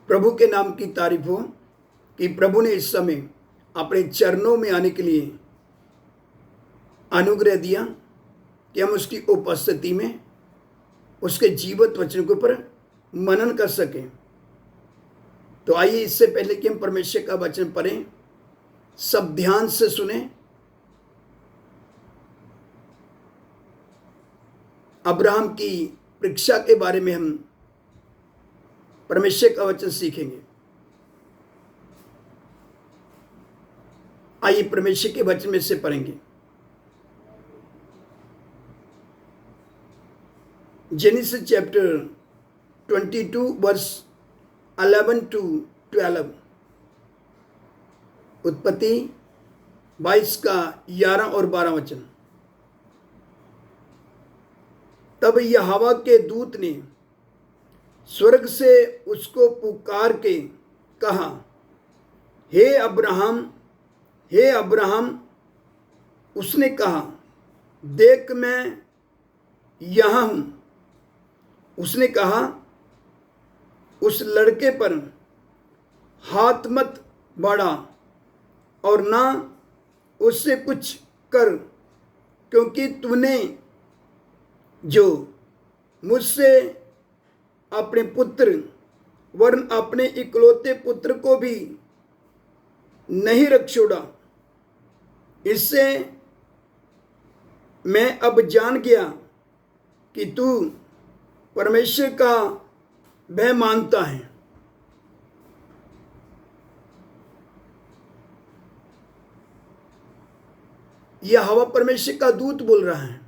प्रभु के नाम की तारीफ हो कि प्रभु ने इस समय अपने चरणों में आने के लिए अनुग्रह दिया कि हम उसकी उपस्थिति में उसके जीवित वचन के ऊपर मनन कर सकें। तो आइए, इससे पहले कि हम परमेश्वर का वचन पढ़ें, सब ध्यान से सुने। अब्राहम की परीक्षा के बारे में हम परमेश्वर का वचन सीखेंगे। आइए परमेश्वर के वचन में से पढ़ेंगे। जेनेसिस चैप्टर 22 वर्स 11 to 12, उत्पत्ति 22 का 11 और 12 वचन। तब यहोवा के दूत ने स्वर्ग से उसको पुकार के कहा, हे अब्राहम, हे अब्राहम। उसने कहा, देख मैं यहाँ हूँ। उसने कहा, उस लड़के पर हाथ मत बढ़ा और ना उससे कुछ कर, क्योंकि तूने जो मुझसे अपने पुत्र वरन अपने इकलौते पुत्र को भी नहीं रख छोड़ा। इससे मैं अब जान गया कि तू परमेश्वर का भय मानता है। यहोवा परमेश्वर का दूत बोल रहा है,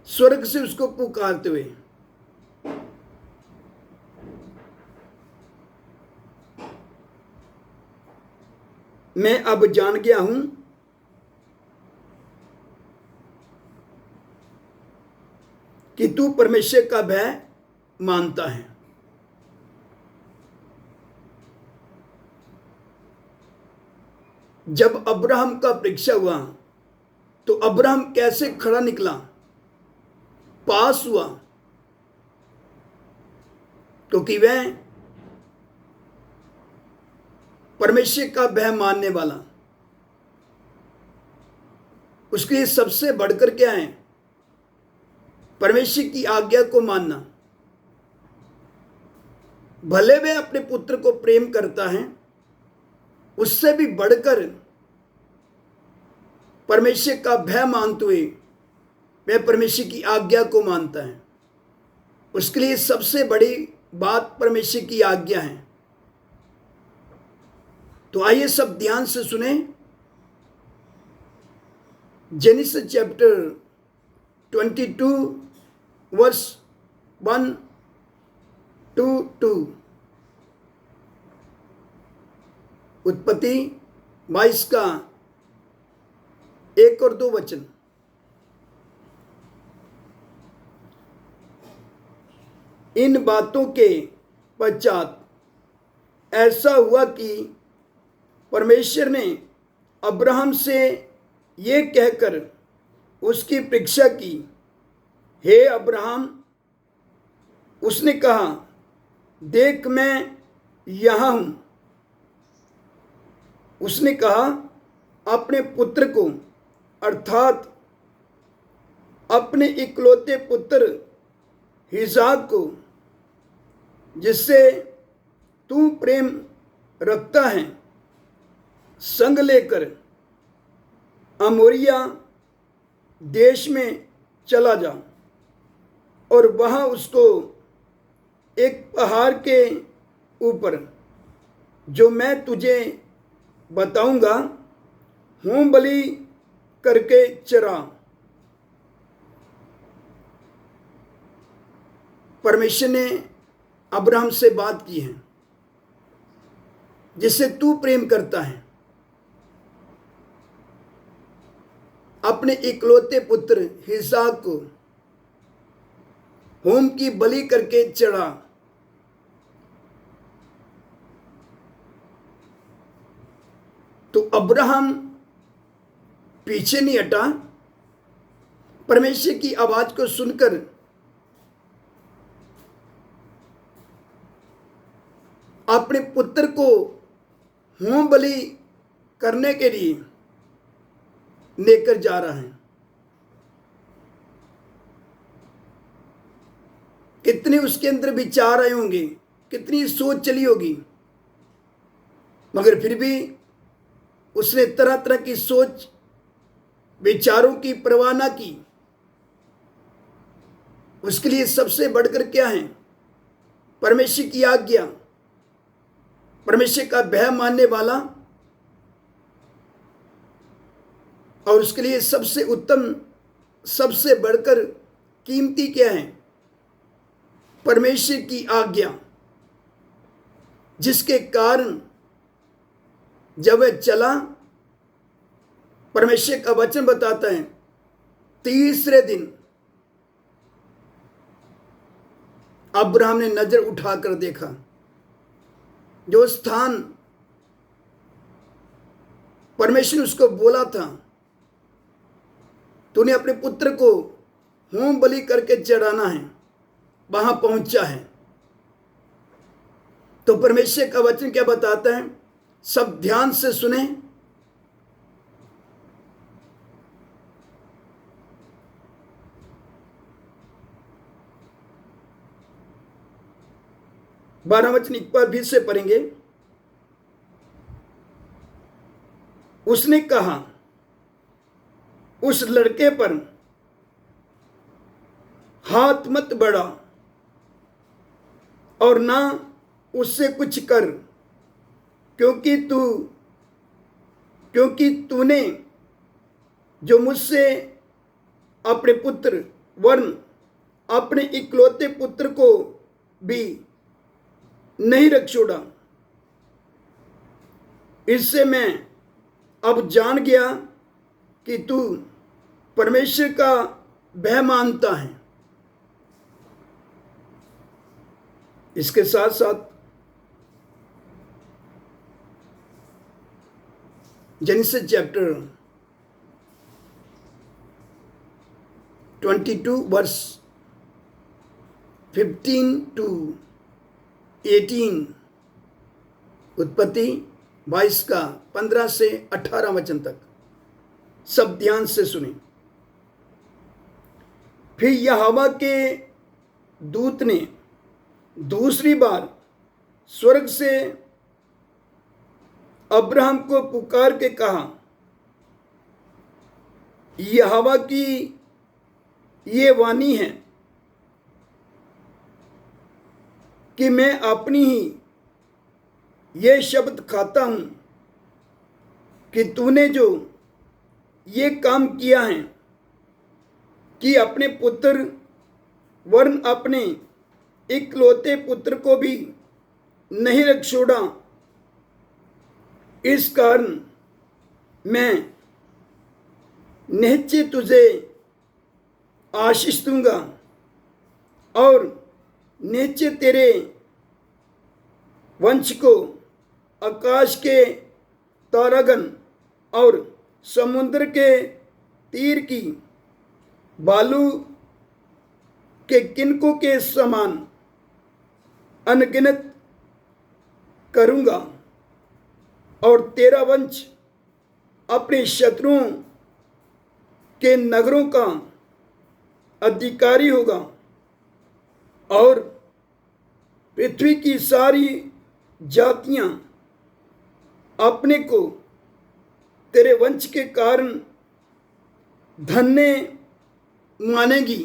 स्वर्ग से उसको पुकारते हुए। मैं अब जान गया हूं कि तू परमेश्वर का भय मानता है। जब अब्राहम का परीक्षा हुआ तो अब्राहम कैसे खड़ा निकला, पास हुआ, क्योंकि वह परमेश्वर का भय मानने वाला। उसके लिए सबसे बढ़कर क्या है? परमेश्वर की आज्ञा को मानना। भले वह अपने पुत्र को प्रेम करता है, उससे भी बढ़कर परमेश्वर का भय मानते हुए वह परमेश्वर की आज्ञा को मानता है। उसके लिए सबसे बड़ी बात परमेश्वर की आज्ञा है। तो आइए सब ध्यान से सुने। जेनेसिस चैप्टर 22 वर्स 1 to 2, उत्पत्ति 22 का 1 और 2 वचन। इन बातों के पश्चात ऐसा हुआ कि परमेश्वर ने अब्राहम से ये कहकर उसकी परीक्षा की, हे अब्राहम। उसने कहा, देख मैं यहाँ हूँ। उसने कहा, अपने पुत्र को अर्थात अपने इकलौते पुत्र इसहाक को, जिससे तू प्रेम रखता है, संग लेकर अमोरिया देश में चला जा और वहाँ उसको एक पहाड़ के ऊपर, जो मैं तुझे बताऊंगा, होम बलि करके चरा। परमेश्वर ने अब्राहम से बात की है, जिससे तू प्रेम करता है, अपने इकलौते पुत्र इसहाक को होम की बलि करके चढ़ा। तो अब्राहम पीछे नहीं हटा। परमेश्वर की आवाज को सुनकर अपने पुत्र को होम बलि करने के लिए लेकर जा रहा है। कितने उसके अंदर विचार आए होंगे, कितनी सोच चली होगी, मगर फिर भी उसने तरह तरह की सोच विचारों की परवाह ना की। उसके लिए सबसे बढ़कर क्या है? परमेश्वर की आज्ञा, परमेश्वर का भय मानने वाला, और उसके लिए सबसे उत्तम, सबसे बढ़कर कीमती क्या है? परमेश्वर की आज्ञा, जिसके कारण जब वह चला, परमेश्वर का वचन बताता है तीसरे दिन अब्राहम ने नजर उठाकर देखा, जो स्थान परमेश्वर ने उसको बोला था, तूने अपने पुत्र को होम बलि करके चढ़ाना है, वहां पहुंचा है। तो परमेश्वर का वचन क्या बताता है? सब ध्यान से सुने। बारह वचन एक बार फिर से पढ़ेंगे। उसने कहा, उस लड़के पर हाथ मत बढ़ा और ना उससे कुछ कर, क्योंकि तूने जो मुझसे अपने पुत्र वरन अपने इकलौते पुत्र को भी नहीं रख छोड़ा। इससे मैं अब जान गया कि तू परमेश्वर का भय मानता है। इसके साथ साथ जेनेसिस चैप्टर 22 वर्स 15 to 18, उत्पत्ति 22 का 15 से 18 वचन तक सब ध्यान से सुने। फिर यहोवा के दूत ने दूसरी बार स्वर्ग से अब्राहम को पुकार के कहा, यहोवा की ये वाणी है कि मैं अपनी ही ये शब्द खाता हूं कि तूने जो ये काम किया है कि अपने पुत्र वरन अपने इकलौते पुत्र को भी नहीं रख छोड़ा, इस कारण मैं निश्चय तुझे आशीष दूंगा और निश्चय तेरे वंश को आकाश के तारागण और समुद्र के तीर की बालू के किनकों के समान अनगिनत करूंगा, और तेरा वंश अपने शत्रुओं के नगरों का अधिकारी होगा, और पृथ्वी की सारी जातियां अपने को तेरे वंश के कारण धन्य मानेगी,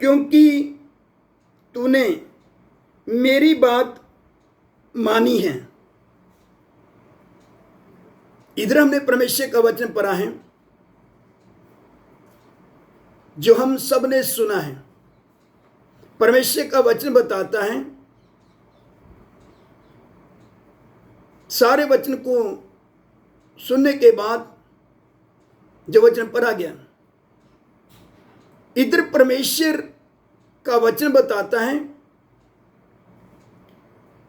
क्योंकि तूने मेरी बात मानी है। इधर हमने परमेश्वर का वचन पढ़ा है, जो हम सब ने सुना है। परमेश्वर का वचन बताता है, सारे वचन को सुनने के बाद जो वचन पढ़ा गया, इधर परमेश्वर का वचन बताता है,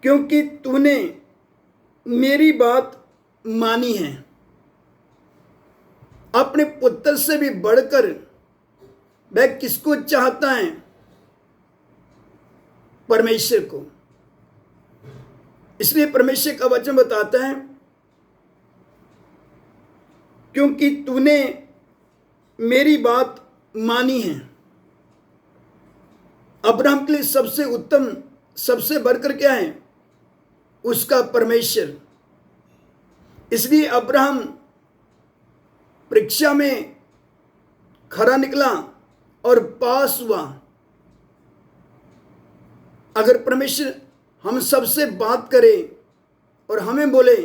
क्योंकि तूने मेरी बात मानी है। अपने पुत्र से भी बढ़कर वह किसको चाहता है? परमेश्वर को। इसलिए परमेश्वर का वचन बताता है, क्योंकि तूने मेरी बात मानी है। अब्राहम के लिए सबसे उत्तम, सबसे बढ़कर क्या है? उसका परमेश्वर। इसलिए अब्राहम परीक्षा में खरा निकला और पास हुआ। अगर परमेश्वर हम सबसे बात करे और हमें बोले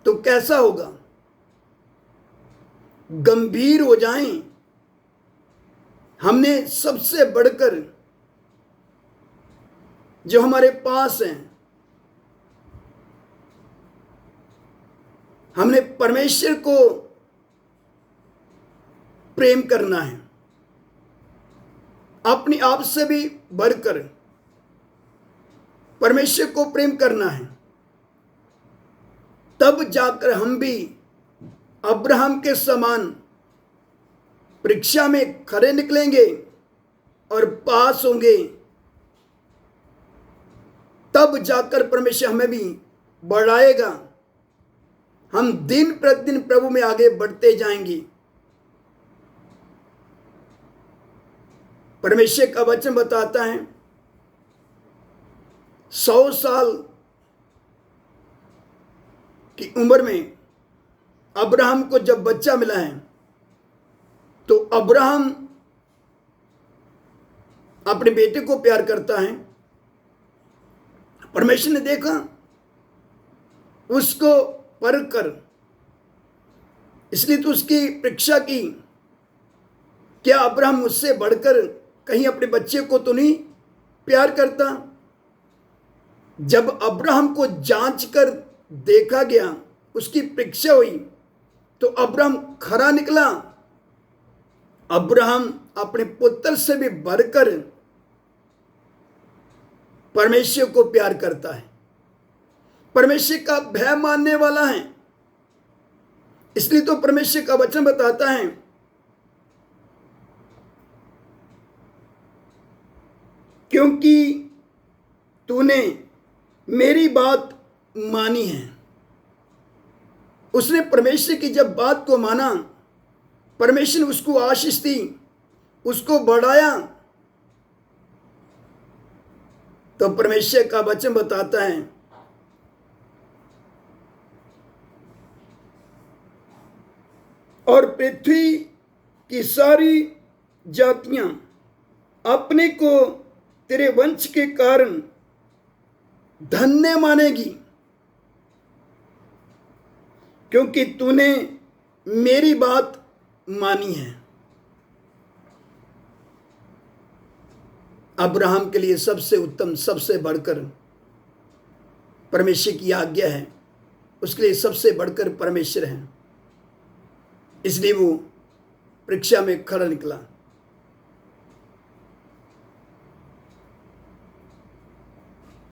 तो कैसा होगा? गंभीर हो जाएं। हमने सबसे बढ़कर जो हमारे पास हैं, हमने परमेश्वर को प्रेम करना है, अपने आप से भी बढ़कर परमेश्वर को प्रेम करना है। तब जाकर हम भी अब्राहम के समान परीक्षा में खरे निकलेंगे और पास होंगे। तब जाकर परमेश्वर हमें भी बढ़ाएगा। हम दिन प्रतिदिन प्रभु में आगे बढ़ते जाएंगे। परमेश्वर का वचन बताता है 100 साल की उम्र में अब्राहम को जब बच्चा मिला है, तो अब्राहम अपने बेटे को प्यार करता है। परमेश्वर ने देखा, उसको परख कर, इसलिए तो उसकी परीक्षा की, क्या अब्राहम मुझसे बढ़कर कहीं अपने बच्चे को तो नहीं प्यार करता? जब अब्राहम को जांच कर देखा गया, उसकी परीक्षा हुई, तो अब्राहम खरा निकला। अब्राहम अपने पुत्र से भी बढ़कर परमेश्वर को प्यार करता है, परमेश्वर का भय मानने वाला है। इसलिए तो परमेश्वर का वचन बताता है, क्योंकि तूने मेरी बात मानी है। उसने परमेश्वर की जब बात को माना, परमेश्वर ने उसको आशीष दी, उसको बढ़ाया। तो परमेश्वर का वचन बताता है, और पृथ्वी की सारी जातियां अपने को तेरे वंश के कारण धन्य मानेगी, क्योंकि तूने मेरी बात मानी है। अब्राहम के लिए सबसे उत्तम, सबसे बढ़कर परमेश्वर की आज्ञा है। उसके लिए सबसे बढ़कर परमेश्वर है। इसलिए वो परीक्षा में खरा निकला।